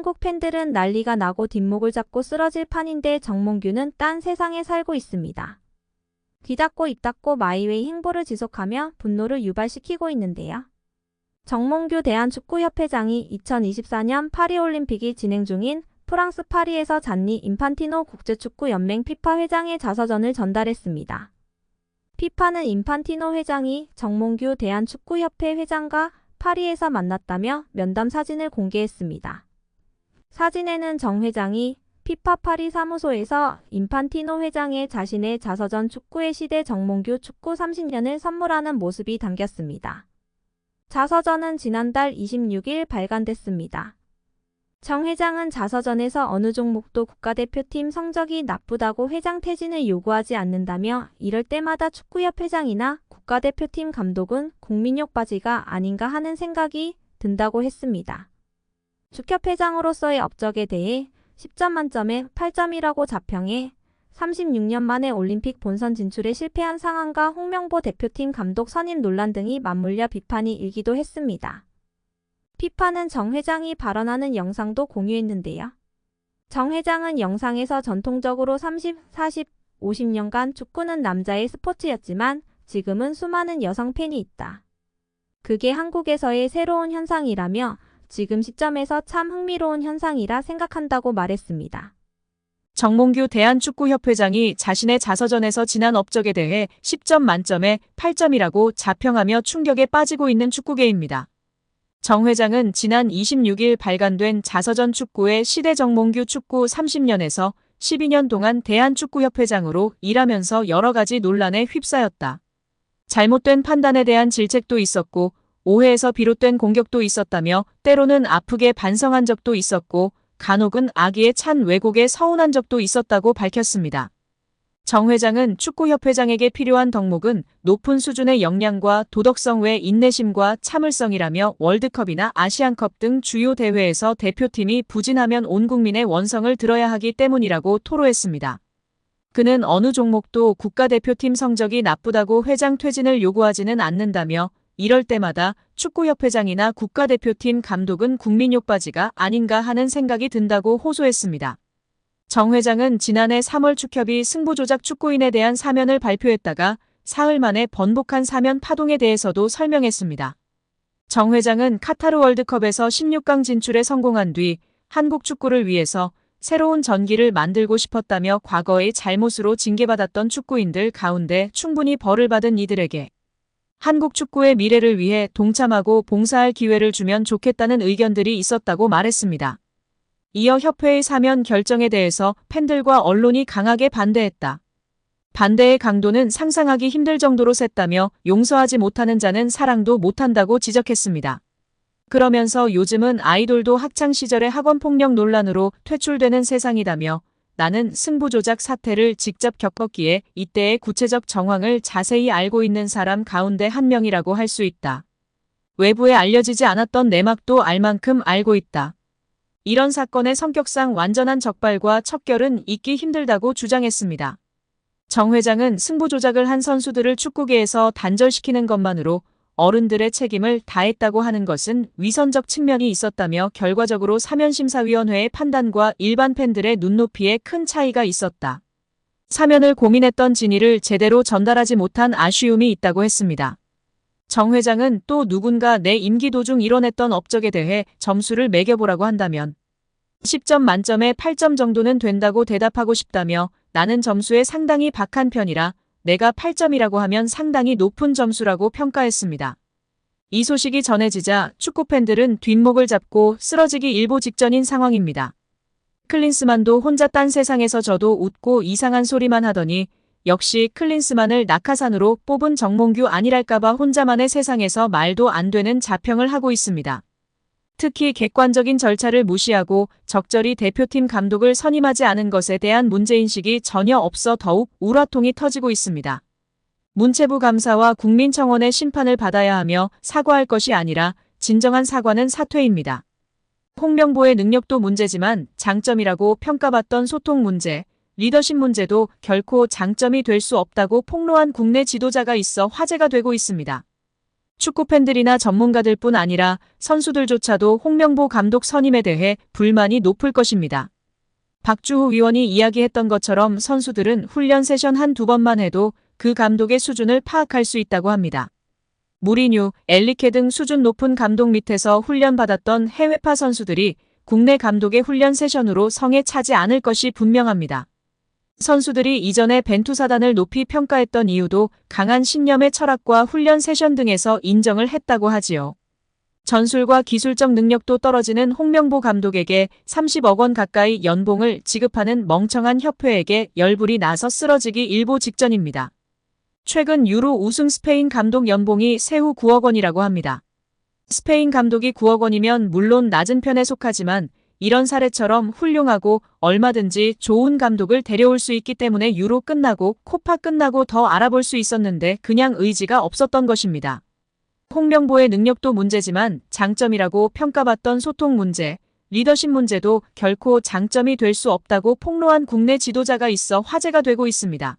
한국 팬들은 난리가 나고 뒷목을 잡고 쓰러질 판인데 정몽규는 딴 세상에 살고 있습니다. 귀 닫고 입 닫고 마이웨이 행보를 지속하며 분노를 유발시키고 있는데요. 정몽규 대한축구협회장이 2024년 파리올림픽이 진행 중인 프랑스 파리에서 잔니 인판티노 국제축구연맹 피파 회장의 자서전을 전달했습니다. 피파는 인판티노 회장이 정몽규 대한축구협회 회장과 파리에서 만났다며 면담 사진을 공개했습니다. 사진에는 정 회장이 피파 파리 사무소에서 인판티노 회장의 자신의 자서전 축구의 시대 정몽규 축구 30년을 선물하는 모습이 담겼습니다. 자서전은 지난달 26일 발간됐습니다. 정 회장은 자서전에서 어느 종목도 국가대표팀 성적이 나쁘다고 회장 퇴진을 요구하지 않는다며 이럴 때마다 축구협회장이나 국가대표팀 감독은 국민욕 바지가 아닌가 하는 생각이 든다고 했습니다. 축협회장으로서의 업적에 대해 10점 만점에 8점이라고 자평해 36년 만에 올림픽 본선 진출에 실패한 상황과 홍명보 대표팀 감독 선임 논란 등이 맞물려 비판이 일기도 했습니다. 피파는 정 회장이 발언하는 영상도 공유했는데요. 정 회장은 영상에서 전통적으로 30, 40, 50년간 축구는 남자의 스포츠였지만 지금은 수많은 여성 팬이 있다. 그게 한국에서의 새로운 현상이라며 지금 시점에서 참 흥미로운 현상이라 생각한다고 말했습니다. 정몽규 대한축구협회장이 자신의 자서전에서 지난 업적에 대해 10점 만점에 8점이라고 자평하며 충격에 빠지고 있는 축구계입니다. 정 회장은 지난 26일 발간된 자서전 축구의 시대 정몽규 축구 30년에서 12년 동안 대한축구협회장으로 일하면서 여러 가지 논란에 휩싸였다. 잘못된 판단에 대한 질책도 있었고 오해에서 비롯된 공격도 있었다며 때로는 아프게 반성한 적도 있었고 간혹은 악의에 찬 왜곡에 서운한 적도 있었다고 밝혔습니다. 정 회장은 축구협회장에게 필요한 덕목은 높은 수준의 역량과 도덕성 외 인내심과 참을성이라며 월드컵이나 아시안컵 등 주요 대회에서 대표팀이 부진하면 온 국민의 원성을 들어야 하기 때문이라고 토로했습니다. 그는 어느 종목도 국가대표팀 성적이 나쁘다고 회장 퇴진을 요구하지는 않는다며 이럴 때마다 축구협회장이나 국가대표팀 감독은 국민욕 바지가 아닌가 하는 생각이 든다고 호소했습니다. 정 회장은 지난해 3월 축협이 승부조작 축구인에 대한 사면을 발표했다가 사흘 만에 번복한 사면 파동에 대해서도 설명했습니다. 정 회장은 카타르 월드컵에서 16강 진출에 성공한 뒤 한국 축구를 위해서 새로운 전기를 만들고 싶었다며 과거의 잘못으로 징계받았던 축구인들 가운데 충분히 벌을 받은 이들에게 한국 축구의 미래를 위해 동참하고 봉사할 기회를 주면 좋겠다는 의견들이 있었다고 말했습니다. 이어 협회의 사면 결정에 대해서 팬들과 언론이 강하게 반대했다. 반대의 강도는 상상하기 힘들 정도로 셌다며 용서하지 못하는 자는 사랑도 못한다고 지적했습니다. 그러면서 요즘은 아이돌도 학창시절의 학원폭력 논란으로 퇴출되는 세상이다며 나는 승부조작 사태를 직접 겪었기에 이때의 구체적 정황을 자세히 알고 있는 사람 가운데 한 명이라고 할 수 있다. 외부에 알려지지 않았던 내막도 알 만큼 알고 있다. 이런 사건의 성격상 완전한 적발과 척결은 있기 힘들다고 주장했습니다. 정 회장은 승부조작을 한 선수들을 축구계에서 단절시키는 것만으로 어른들의 책임을 다했다고 하는 것은 위선적 측면이 있었다며 결과적으로 사면심사위원회의 판단과 일반 팬들의 눈높이에 큰 차이가 있었다. 사면을 고민했던 진위를 제대로 전달하지 못한 아쉬움이 있다고 했습니다. 정 회장은 또 누군가 내 임기 도중 이뤄냈던 업적에 대해 점수를 매겨보라고 한다면 10점 만점에 8점 정도는 된다고 대답하고 싶다며 나는 점수에 상당히 박한 편이라 내가 8점이라고 하면 상당히 높은 점수라고 평가했습니다. 이 소식이 전해지자 축구팬들은 뒷목을 잡고 쓰러지기 일보 직전인 상황입니다. 클린스만도 혼자 딴 세상에서 저도 웃고 이상한 소리만 하더니 역시 클린스만을 낙하산으로 뽑은 정몽규 아니랄까봐 혼자만의 세상에서 말도 안 되는 자평을 하고 있습니다. 특히 객관적인 절차를 무시하고 적절히 대표팀 감독을 선임하지 않은 것에 대한 문제인식이 전혀 없어 더욱 우라통이 터지고 있습니다. 문체부 감사와 국민청원의 심판을 받아야 하며 사과할 것이 아니라 진정한 사과는 사퇴입니다. 홍명보의 능력도 문제지만 장점이라고 평가받던 소통 문제, 리더십 문제도 결코 장점이 될 수 없다고 폭로한 국내 지도자가 있어 화제가 되고 있습니다. 축구 팬들이나 전문가들뿐 아니라 선수들조차도 홍명보 감독 선임에 대해 불만이 높을 것입니다. 박주호 위원이 이야기했던 것처럼 선수들은 훈련 세션 한두 번만 해도 그 감독의 수준을 파악할 수 있다고 합니다. 무리뉴, 엘리케 등 수준 높은 감독 밑에서 훈련받았던 해외파 선수들이 국내 감독의 훈련 세션으로 성에 차지 않을 것이 분명합니다. 선수들이 이전에 벤투사단을 높이 평가했던 이유도 강한 신념의 철학과 훈련 세션 등에서 인정을 했다고 하지요. 전술과 기술적 능력도 떨어지는 홍명보 감독에게 30억 원 가까이 연봉을 지급하는 멍청한 협회에게 열불이 나서 쓰러지기 일보 직전입니다. 최근 유로 우승 스페인 감독 연봉이 세후 9억 원이라고 합니다. 스페인 감독이 9억 원이면 물론 낮은 편에 속하지만 이런 사례처럼 훌륭하고 얼마든지 좋은 감독을 데려올 수 있기 때문에 유로 끝나고 코파 끝나고 더 알아볼 수 있었는데 그냥 의지가 없었던 것입니다. 홍명보의 능력도 문제지만 장점이라고 평가받던 소통 문제, 리더십 문제도 결코 장점이 될 수 없다고 폭로한 국내 지도자가 있어 화제가 되고 있습니다.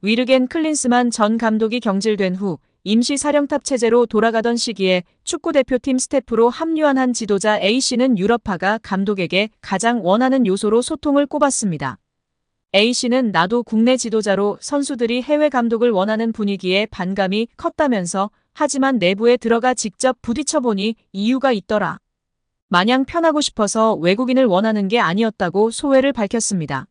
위르겐 클린스만 전 감독이 경질된 후 임시 사령탑 체제로 돌아가던 시기에 축구대표팀 스태프로 합류한 한 지도자 A씨는 유럽파가 감독에게 가장 원하는 요소로 소통을 꼽았습니다. A씨는 나도 국내 지도자로 선수들이 해외 감독을 원하는 분위기에 반감이 컸다면서 하지만 내부에 들어가 직접 부딪혀보니 이유가 있더라. 마냥 편하고 싶어서 외국인을 원하는 게 아니었다고 소회를 밝혔습니다.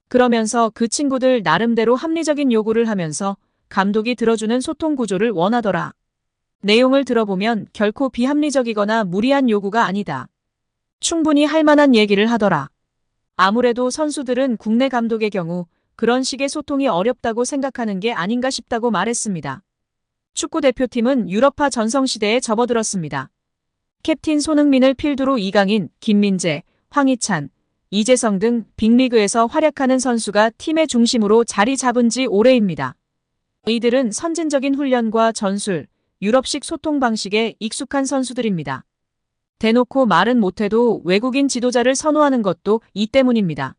그러면서 그 친구들 나름대로 합리적인 요구를 하면서 감독이 들어주는 소통 구조를 원하더라. 내용을 들어보면 결코 비합리적이거나 무리한 요구가 아니다. 충분히 할 만한 얘기를 하더라. 아무래도 선수들은 국내 감독의 경우 그런 식의 소통이 어렵다고 생각하는 게 아닌가 싶다고 말했습니다. 축구대표팀은 유럽파 전성시대에 접어들었습니다. 캡틴 손흥민을 필두로 이강인, 김민재, 황희찬, 이재성 등 빅리그에서 활약하는 선수가 팀의 중심으로 자리 잡은 지 오래입니다. 이들은 선진적인 훈련과 전술, 유럽식 소통 방식에 익숙한 선수들입니다. 대놓고 말은 못해도 외국인 지도자를 선호하는 것도 이 때문입니다.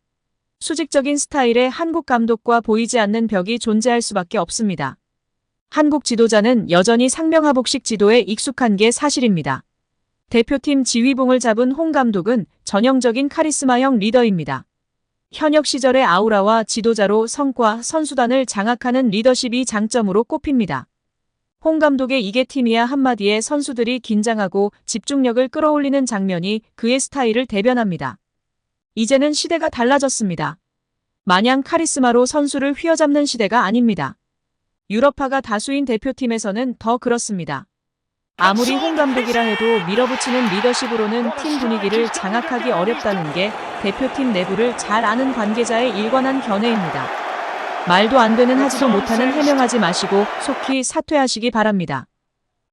수직적인 스타일의 한국 감독과 보이지 않는 벽이 존재할 수밖에 없습니다. 한국 지도자는 여전히 상명하복식 지도에 익숙한 게 사실입니다. 대표팀 지휘봉을 잡은 홍 감독은 전형적인 카리스마형 리더입니다. 현역 시절의 아우라와 지도자로 성과, 선수단을 장악하는 리더십이 장점으로 꼽힙니다. 홍 감독의 이게 팀이야 한마디에 선수들이 긴장하고 집중력을 끌어올리는 장면이 그의 스타일을 대변합니다. 이제는 시대가 달라졌습니다. 마냥 카리스마로 선수를 휘어잡는 시대가 아닙니다. 유럽파가 다수인 대표팀에서는 더 그렇습니다. 아무리 홍 감독이라 해도 밀어붙이는 리더십으로는 팀 분위기를 장악하기 어렵다는 게 대표팀 내부를 잘 아는 관계자의 일관한 견해입니다. 말도 안 되는 하지도 못하는 해명하지 마시고 속히 사퇴하시기 바랍니다.